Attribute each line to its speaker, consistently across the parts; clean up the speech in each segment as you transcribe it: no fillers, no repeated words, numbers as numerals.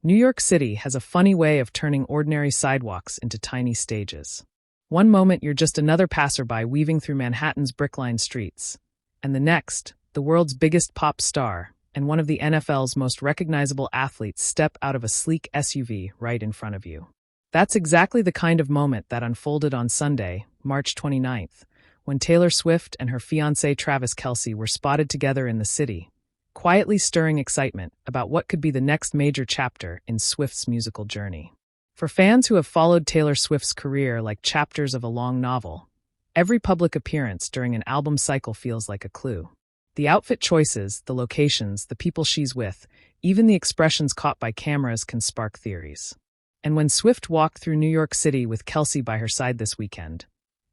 Speaker 1: New York City has a funny way of turning ordinary sidewalks into tiny stages. One moment you're just another passerby weaving through Manhattan's brick-lined streets, and the next, the world's biggest pop star and one of the NFL's most recognizable athletes step out of a sleek SUV right in front of you. That's exactly the kind of moment that unfolded on Sunday, March 29th, when Taylor Swift and her fiancé Travis Kelce were spotted together in the city, quietly stirring excitement about what could be the next major chapter in Swift's musical journey. For fans who have followed Taylor Swift's career like chapters of a long novel, every public appearance during an album cycle feels like a clue. The outfit choices, the locations, the people she's with, even the expressions caught by cameras can spark theories. And when Swift walked through New York City with Kelce by her side this weekend,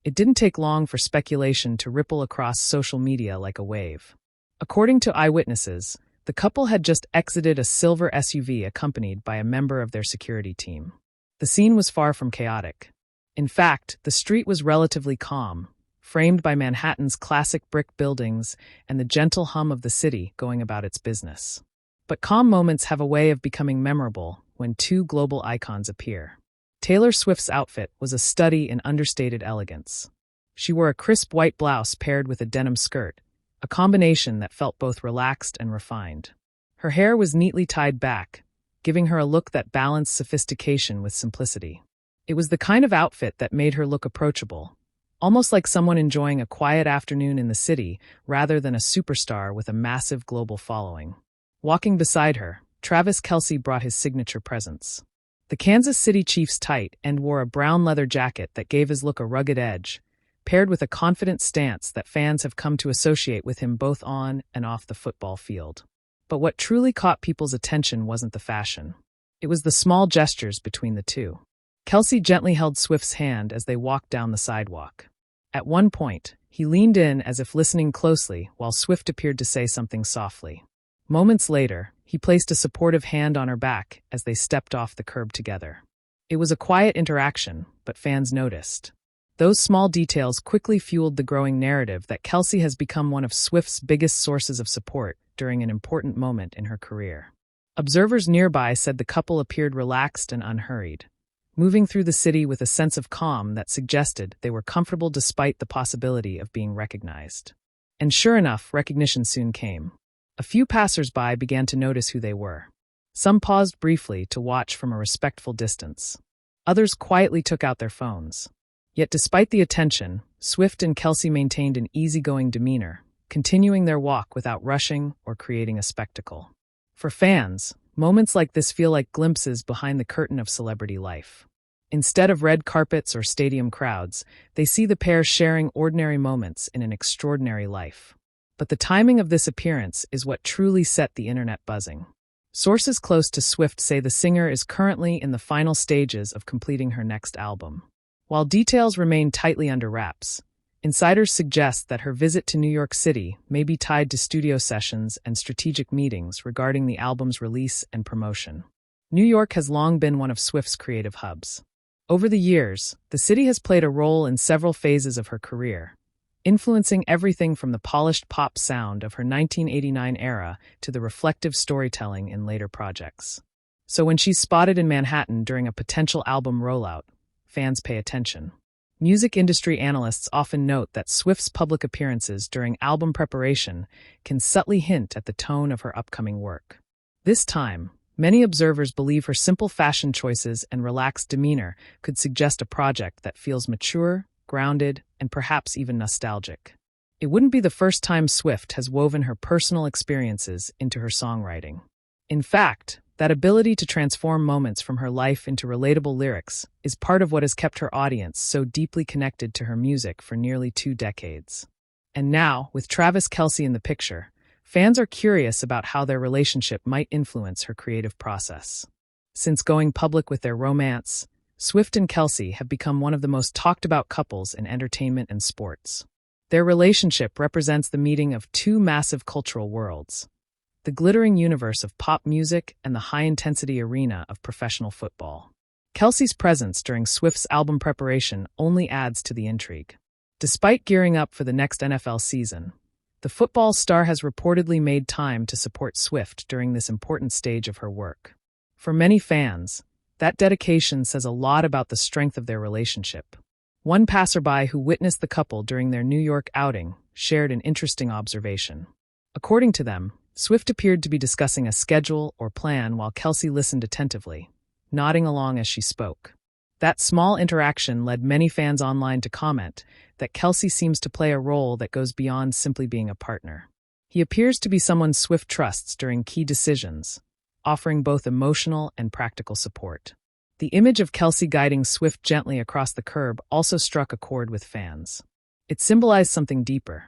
Speaker 1: it didn't take long for speculation to ripple across social media like a wave. According to eyewitnesses, the couple had just exited a silver SUV accompanied by a member of their security team. The scene was far from chaotic. In fact, the street was relatively calm, framed by Manhattan's classic brick buildings and the gentle hum of the city going about its business. But calm moments have a way of becoming memorable when two global icons appear. Taylor Swift's outfit was a study in understated elegance. She wore a crisp white blouse paired with a denim skirt, a combination that felt both relaxed and refined. Her hair was neatly tied back, giving her a look that balanced sophistication with simplicity. It was the kind of outfit that made her look approachable, almost like someone enjoying a quiet afternoon in the city rather than a superstar with a massive global following. Walking beside her, Travis Kelce brought his signature presence. The Kansas City Chiefs tight end wore a brown leather jacket that gave his look a rugged edge, paired with a confident stance that fans have come to associate with him both on and off the football field. But what truly caught people's attention wasn't the fashion. It was the small gestures between the two. Kelce gently held Swift's hand as they walked down the sidewalk. At one point, he leaned in as if listening closely while Swift appeared to say something softly. Moments later, he placed a supportive hand on her back as they stepped off the curb together. It was a quiet interaction, but fans noticed. Those small details quickly fueled the growing narrative that Kelce has become one of Swift's biggest sources of support during an important moment in her career. Observers nearby said the couple appeared relaxed and unhurried, moving through the city with a sense of calm that suggested they were comfortable despite the possibility of being recognized. And sure enough, recognition soon came. A few passers-by began to notice who they were. Some paused briefly to watch from a respectful distance. Others quietly took out their phones. Yet despite the attention, Swift and Kelce maintained an easygoing demeanor, continuing their walk without rushing or creating a spectacle. For fans, moments like this feel like glimpses behind the curtain of celebrity life. Instead of red carpets or stadium crowds, they see the pair sharing ordinary moments in an extraordinary life. But the timing of this appearance is what truly set the internet buzzing. Sources close to Swift say the singer is currently in the final stages of completing her next album. While details remain tightly under wraps, insiders suggest that her visit to New York City may be tied to studio sessions and strategic meetings regarding the album's release and promotion. New York has long been one of Swift's creative hubs. Over the years, the city has played a role in several phases of her career, influencing everything from the polished pop sound of her 1989 era to the reflective storytelling in later projects. So when she's spotted in Manhattan during a potential album rollout, fans pay attention. Music industry analysts often note that Swift's public appearances during album preparation can subtly hint at the tone of her upcoming work. This time, many observers believe her simple fashion choices and relaxed demeanor could suggest a project that feels mature, grounded, and perhaps even nostalgic. It wouldn't be the first time Swift has woven her personal experiences into her songwriting. In fact, that ability to transform moments from her life into relatable lyrics is part of what has kept her audience so deeply connected to her music for nearly 2 decades. And now, with Travis Kelce in the picture, fans are curious about how their relationship might influence her creative process. Since going public with their romance, Swift and Kelce have become one of the most talked-about couples in entertainment and sports. Their relationship represents the meeting of two massive cultural worlds: the glittering universe of pop music and the high-intensity arena of professional football. Kelce's presence during Swift's album preparation only adds to the intrigue. Despite gearing up for the next NFL season, the football star has reportedly made time to support Swift during this important stage of her work. For many fans, that dedication says a lot about the strength of their relationship. One passerby who witnessed the couple during their New York outing shared an interesting observation. According to them, Swift appeared to be discussing a schedule or plan while Kelce listened attentively, nodding along as she spoke. That small interaction led many fans online to comment that Kelce seems to play a role that goes beyond simply being a partner. He appears to be someone Swift trusts during key decisions, offering both emotional and practical support. The image of Kelce guiding Swift gently across the curb also struck a chord with fans. It symbolized something deeper: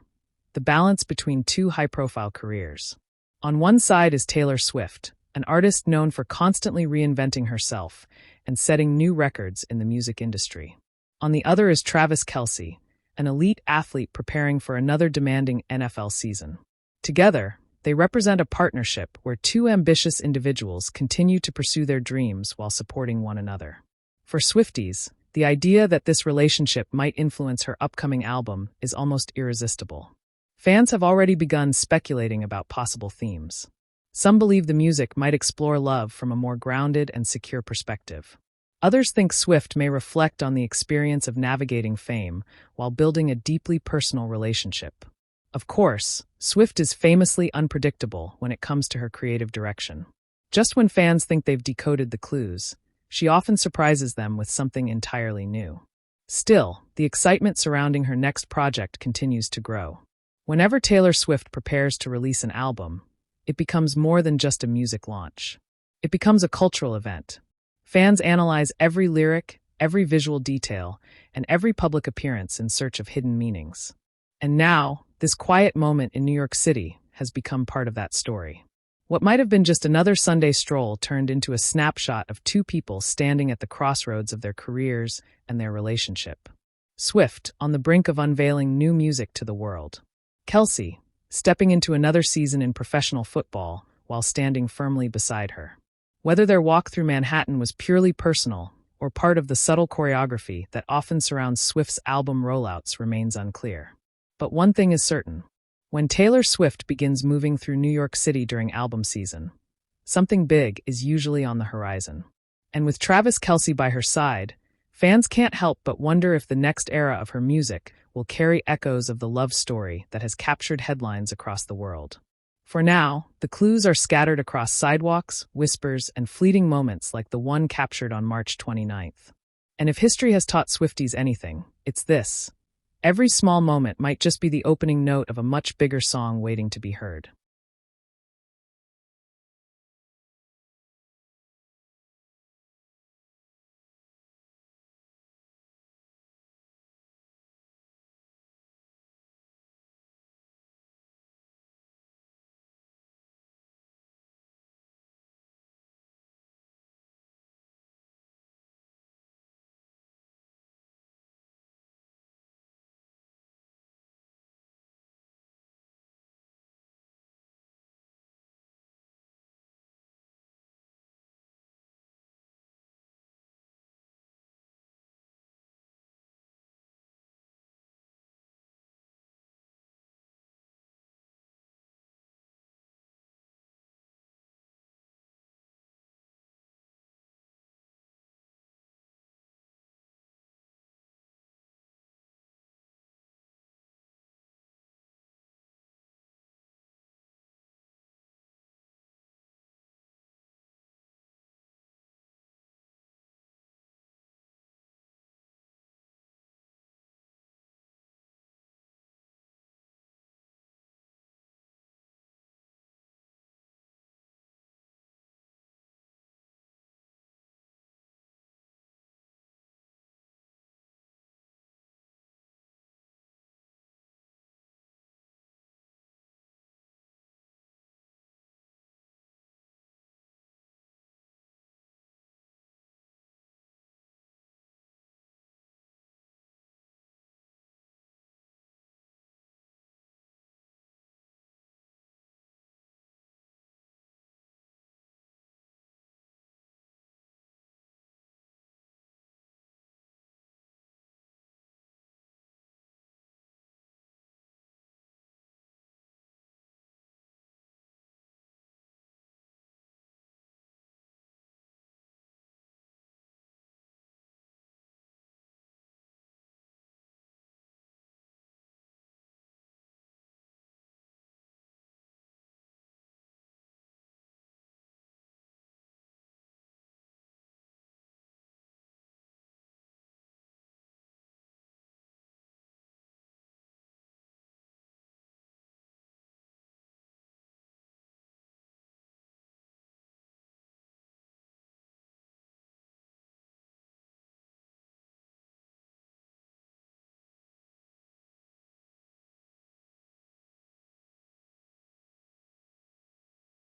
Speaker 1: the balance between two high-profile careers. On one side is Taylor Swift, an artist known for constantly reinventing herself and setting new records in the music industry. On the other is Travis Kelce, an elite athlete preparing for another demanding NFL season. Together, they represent a partnership where two ambitious individuals continue to pursue their dreams while supporting one another. For Swifties, the idea that this relationship might influence her upcoming album is almost irresistible. Fans have already begun speculating about possible themes. Some believe the music might explore love from a more grounded and secure perspective. Others think Swift may reflect on the experience of navigating fame while building a deeply personal relationship. Of course, Swift is famously unpredictable when it comes to her creative direction. Just when fans think they've decoded the clues, she often surprises them with something entirely new. Still, the excitement surrounding her next project continues to grow. Whenever Taylor Swift prepares to release an album, it becomes more than just a music launch. It becomes a cultural event. Fans analyze every lyric, every visual detail, and every public appearance in search of hidden meanings. And now, this quiet moment in New York City has become part of that story. What might have been just another Sunday stroll turned into a snapshot of two people standing at the crossroads of their careers and their relationship. Swift, on the brink of unveiling new music to the world. Kelce, stepping into another season in professional football while standing firmly beside her. Whether their walk through Manhattan was purely personal or part of the subtle choreography that often surrounds Swift's album rollouts remains unclear. But one thing is certain: when Taylor Swift begins moving through New York City during album season, something big is usually on the horizon. And with Travis Kelce by her side, fans can't help but wonder if the next era of her music will carry echoes of the love story that has captured headlines across the world. For now, the clues are scattered across sidewalks, whispers, and fleeting moments like the one captured on March 29th. And if history has taught Swifties anything, it's this: every small moment might just be the opening note of a much bigger song waiting to be heard.